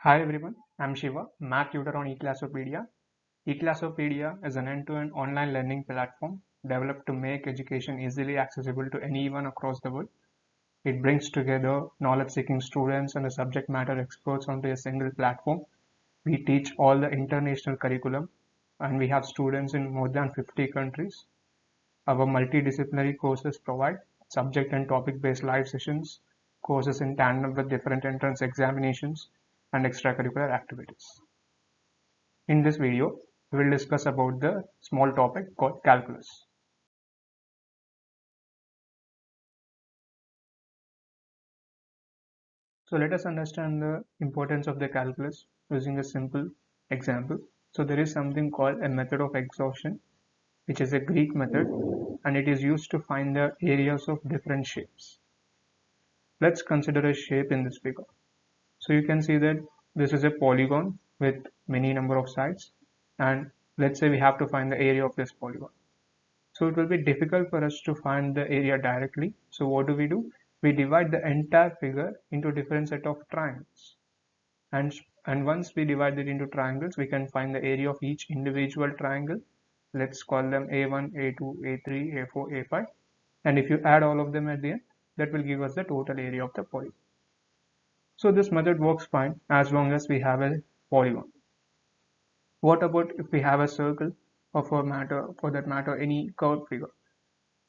Hi everyone, I'm Shiva, math tutor on Eclassopedia. Eclassopedia is an end-to-end online learning platform developed to make education easily accessible to anyone across the world. It brings together knowledge-seeking students and the subject matter experts onto a single platform. We teach all the international curriculum and we have students in more than 50 countries. Our multidisciplinary courses provide subject and topic-based live sessions, courses in tandem with different entrance examinations, and extracurricular activities. In this video, we will discuss about the small topic called calculus. So let us understand the importance of the calculus using a simple example. So there is something called a method of exhaustion, which is a Greek method, and it is used to find the areas of different shapes. Let's consider a shape in this figure. So you can see that this is a polygon with many number of sides, and let's say we have to find the area of this polygon. So it will be difficult for us to find the area directly. So what do? We divide the entire figure into different set of triangles. And once we divide it into triangles, we can find the area of each individual triangle. Let's call them A1, A2, A3, A4, A5. And if you add all of them at the end, that will give us the total area of the polygon. So this method works fine as long as we have a polygon. What about if we have a circle or for that matter any curved figure?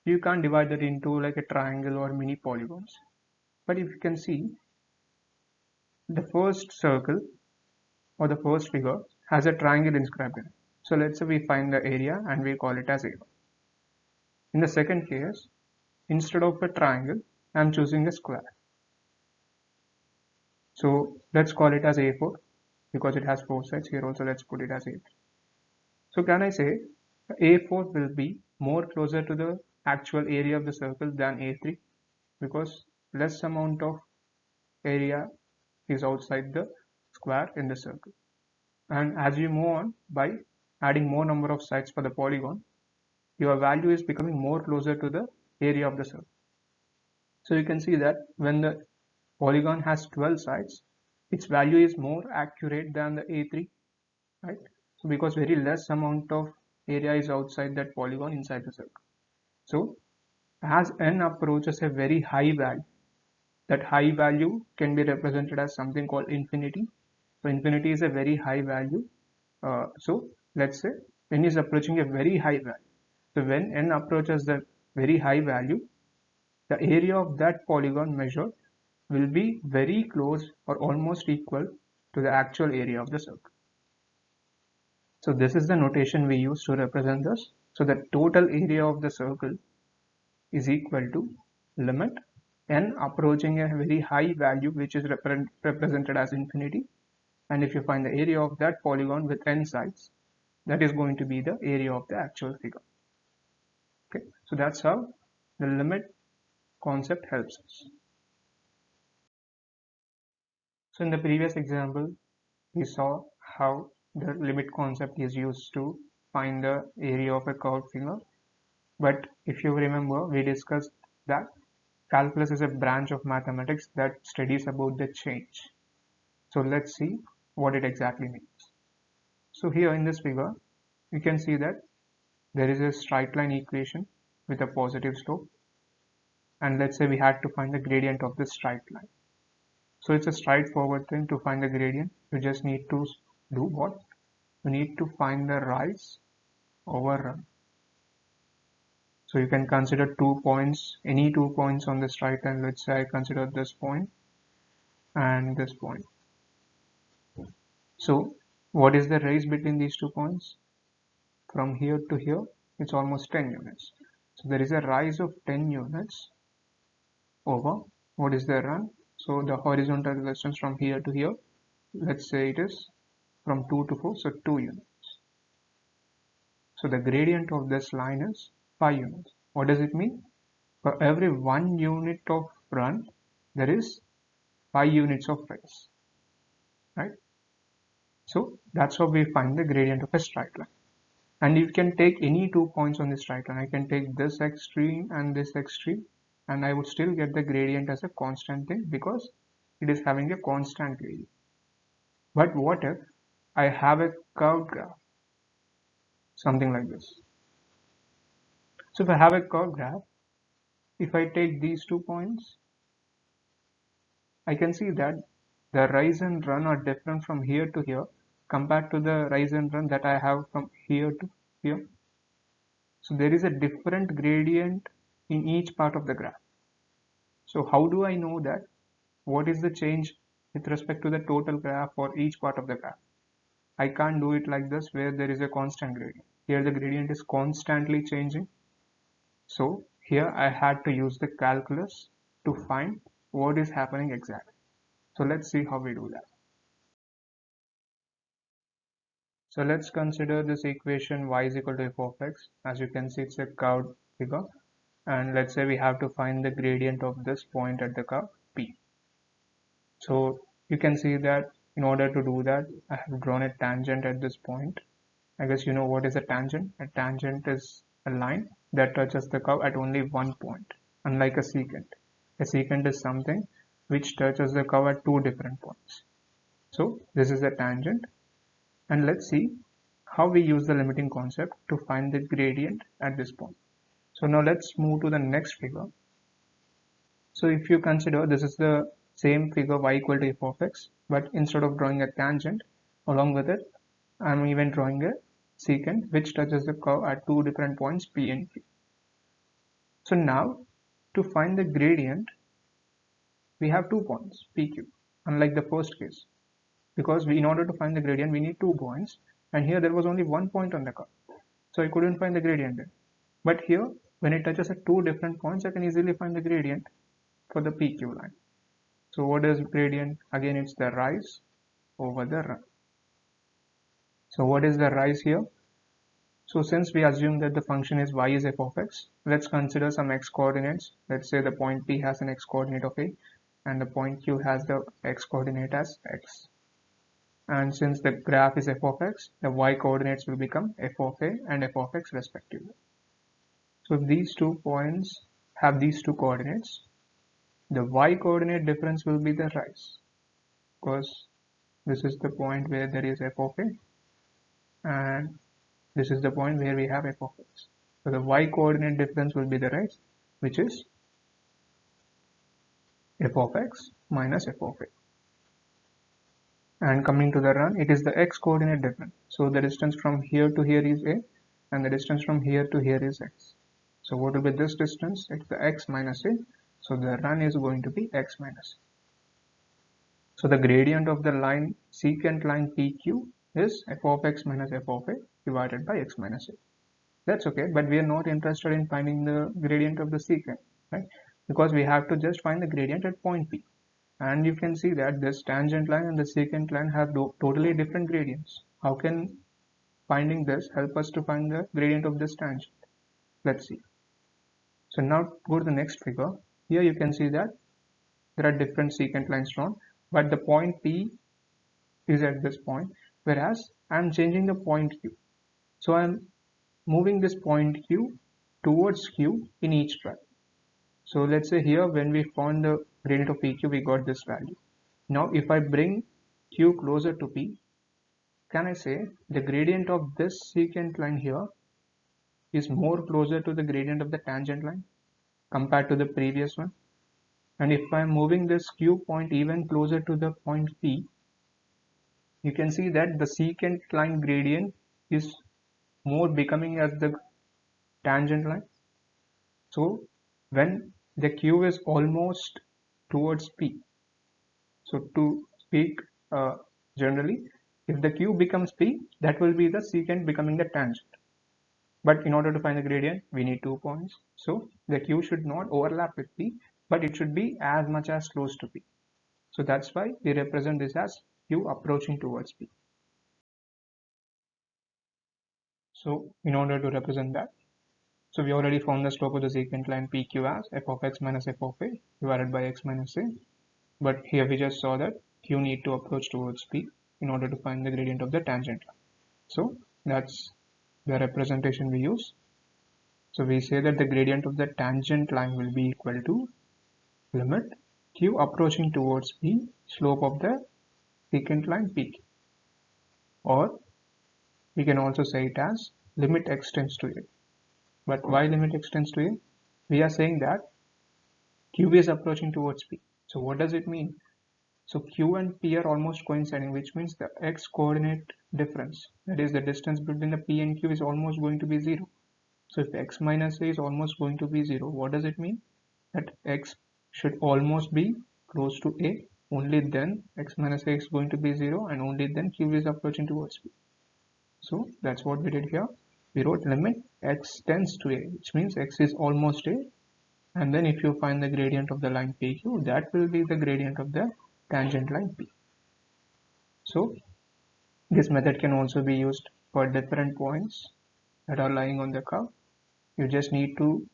You can't divide that into like a triangle or many polygons. But if you can see, the first circle or the first figure has a triangle inscribed in it. So let's say we find the area and we call it as A1. In the second case, instead of a triangle, I'm choosing a square. So let's call it as A4 because it has 4 sides. Here also let's put it as A3. So can I say A4 will be more closer to the actual area of the circle than A3 because less amount of area is outside the square in the circle. And as you move on by adding more number of sides for the polygon, your value is becoming more closer to the area of the circle. So you can see that when the polygon has 12 sides, its value is more accurate than the A3, right? So because very less amount of area is outside that polygon inside the circle. So as n approaches a very high value, that high value can be represented as something called infinity. So infinity is a very high value. So let's say n is approaching a very high value. So when n approaches the very high value, the area of that polygon measured will be very close or almost equal to the actual area of the circle. So this is the notation we use to represent this. So the total area of the circle is equal to limit n approaching a very high value which is represented as infinity, and if you find the area of that polygon with n sides, that is going to be the area of the actual figure. Okay, so that's how the limit concept helps us. So in the previous example we saw how the limit concept is used to find the area of a curved figure, but if you remember we discussed that calculus is a branch of mathematics that studies about the change. So let's see what it exactly means. So here in this figure, you can see that there is a straight line equation with a positive slope. And let's say we had to find the gradient of this straight line. So it's a straightforward thing to find the gradient. You just need to do what? You need to find the rise over run. So you can consider 2 points, any 2 points on the straight line. Let's say I consider this point and this point. So what is the rise between these 2 points? From here to here, it's almost 10 units. So there is a rise of 10 units over what is the run. So the horizontal distance from here to here, let's say it is from 2 to 4, so 2 units. So the gradient of this line is 5 units. What does it mean? For every 1 unit of run, there is 5 units of rise, right? So that's how we find the gradient of a straight line. And you can take any 2 points on this straight line. I can take this extreme and this extreme, and I would still get the gradient as a constant thing because it is having a constant value. But what if I have a curved graph, something like this? So if I have a curved graph, if I take these 2 points, I can see that the rise and run are different from here to here compared to the rise and run that I have from here to here. So there is a different gradient in each part of the graph. So how do I know that? What is the change with respect to the total graph for each part of the graph? I can't do it like this where there is a constant gradient. Here the gradient is constantly changing. So here I had to use the calculus to find what is happening exactly. So let's see how we do that. So let's consider this equation y is equal to f of x. As you can see, it's a curved figure. And let's say we have to find the gradient of this point at the curve P. So you can see that in order to do that, I have drawn a tangent at this point. I guess you know what is a tangent. A tangent is a line that touches the curve at only one point, unlike a secant. A secant is something which touches the curve at two different points. So this is a tangent, and let's see how we use the limiting concept to find the gradient at this point. So now let's move to the next figure. So if you consider this is the same figure y equal to f of x, but instead of drawing a tangent along with it, I'm even drawing a secant which touches the curve at two different points P and Q. So now to find the gradient, we have 2 points PQ, unlike the first case, because in order to find the gradient we need 2 points, and here there was only 1 point on the curve, so I couldn't find the gradient there. But here when it touches at two different points, I can easily find the gradient for the PQ line. So what is gradient? Again, it's the rise over the run. So what is the rise here? So since we assume that the function is y is f of x, let's consider some x coordinates. Let's say the point P has an x coordinate of a, and the point Q has the x coordinate as x. And since the graph is f of x, the y coordinates will become f of a and f of x respectively. So if these 2 points have these 2 coordinates, the y coordinate difference will be the rise, because this is the point where there is f of a, and this is the point where we have f of x. So the y coordinate difference will be the rise, which is f of x minus f of a. And coming to the run, it is the x coordinate difference. So the distance from here to here is a, and the distance from here to here is x. So what will be this distance? It's the x minus a. So the run is going to be x minus a. So the gradient of the line, secant line PQ, is f of x minus f of a divided by x minus a. That's okay, but we are not interested in finding the gradient of the secant, right? Because we have to just find the gradient at point P. And you can see that this tangent line and the secant line have totally different gradients. How can finding this help us to find the gradient of this tangent? Let's see. So now go to the next figure. Here you can see that there are different secant lines drawn, but the point P is at this point, whereas I'm changing the point Q. So I'm moving this point Q towards Q in each track. So let's say here when we found the gradient of PQ, we got this value. Now if I bring Q closer to P, can I say the gradient of this secant line here is more closer to the gradient of the tangent line compared to the previous one? And if I'm moving this Q point even closer to the point P, you can see that the secant line gradient is more becoming as the tangent line. So when the Q is almost towards P, so to speak generally, if the Q becomes P, that will be the secant becoming the tangent. But in order to find the gradient, we need 2 points. So the Q should not overlap with P, but it should be as much as close to P. So that's why we represent this as Q approaching towards P. So in order to represent that, so we already found the slope of the secant line PQ as f of x minus f of a divided by x minus a. But here we just saw that Q need to approach towards P in order to find the gradient of the tangent line. So that's the representation we use. So we say that the gradient of the tangent line will be equal to limit Q approaching towards P, slope of the secant line PQ. or we can also say it as limit x tends to a. But why limit x tends to a? We are saying that q is approaching towards p. So what does it mean? So q and p are almost coinciding, which means the x coordinate difference, that is the distance between the p and q, is almost going to be 0. So if x minus a is almost going to be 0, what does it mean? That x should almost be close to a, only then x minus a is going to be 0, and only then q is approaching towards p. So that's what we did here. We wrote limit x tends to a, which means x is almost a, and then if you find the gradient of the line PQ, that will be the gradient of the tangent line P. So this method can also be used for different points that are lying on the curve. You just need to,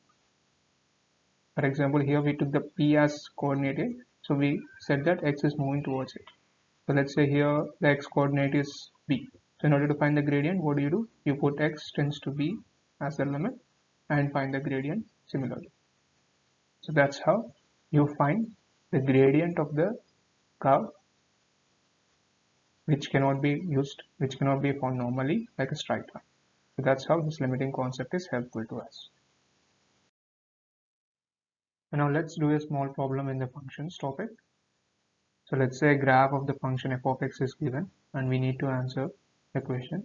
for example, here we took the P as coordinate, so we said that x is moving towards it. So let's say here the x coordinate is B. So in order to find the gradient, what do? You put x tends to B as the limit and find the gradient similarly. So that's how you find the gradient of the curve, which cannot be found normally like a straight line. So that's how this limiting concept is helpful to us. So now let's do a small problem in the functions topic. So let's say a graph of the function f of x is given, and we need to answer the question,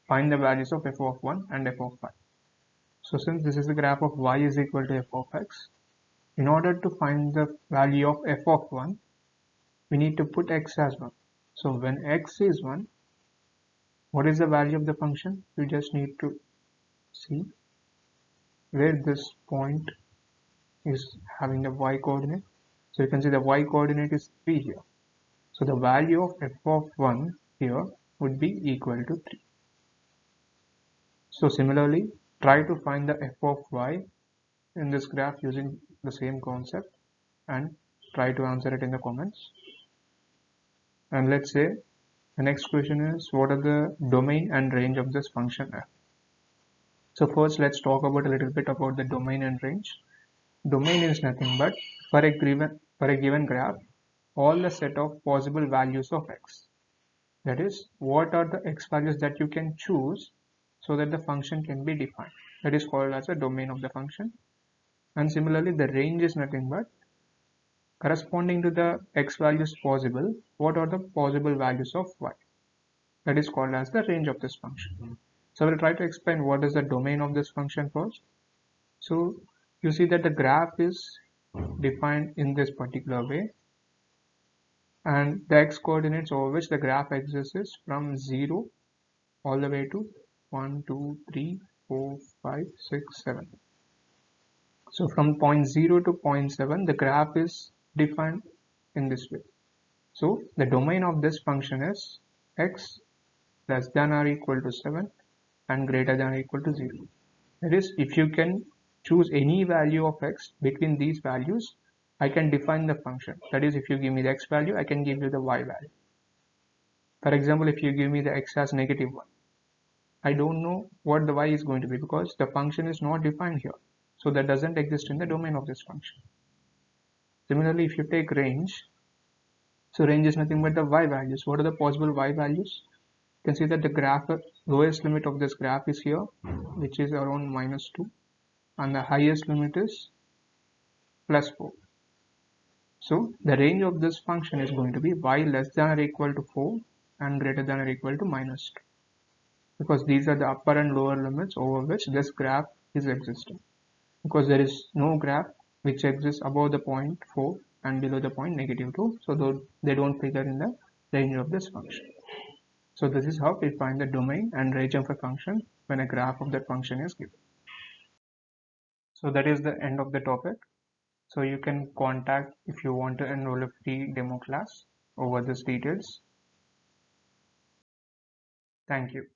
find the values of f of 1 and f of 5. So since this is the graph of y is equal to f of x, in order to find the value of f of 1, we need to put x as 1. So when x is 1, what is the value of the function? You just need to see where this point is having the y coordinate. So you can see the y coordinate is 3 here. So the value of f of 1 here would be equal to 3. So similarly, try to find the f of y in this graph using the same concept and try to answer it in the comments. And let's say the next question is, what are the domain and range of this function f? So first let's talk about a little bit about the domain and range. Domain is nothing but for a given graph, all the set of possible values of x. That is, what are the x values that you can choose so that the function can be defined. That is called as a domain of the function. And similarly, the range is nothing but corresponding to the x values possible, what are the possible values of y. That is called as the range of this function. So we'll try to explain what is the domain of this function first. So you see that the graph is defined in this particular way, and the x coordinates over which the graph exists is from 0 all the way to 1, 2, 3, 4, 5, 6, 7. So from point 0 to point 7, the graph is defined in this way. So the domain of this function is x less than or equal to 7 and greater than or equal to 0. That is, if you can choose any value of x between these values, I can define the function. That is, if you give me the x value, I can give you the y value. For example, if you give me the x as -1, I don't know what the y is going to be because the function is not defined here. So that doesn't exist in the domain of this function. Similarly, if you take range, so range is nothing but the y values. What are the possible y values? You can see that the graph, lowest limit of this graph is here, which is around -2, and the highest limit is +4. So the range of this function is going to be y less than or equal to 4 and greater than or equal to -2, because these are the upper and lower limits over which this graph is existing, because there is no graph which exists above the point 4 and below the point -2, so they don't figure in the range of this function. So this is how we find the domain and range of a function when a graph of that function is given. So that is the end of the topic. So you can contact if you want to enroll a free demo class over these details. Thank you.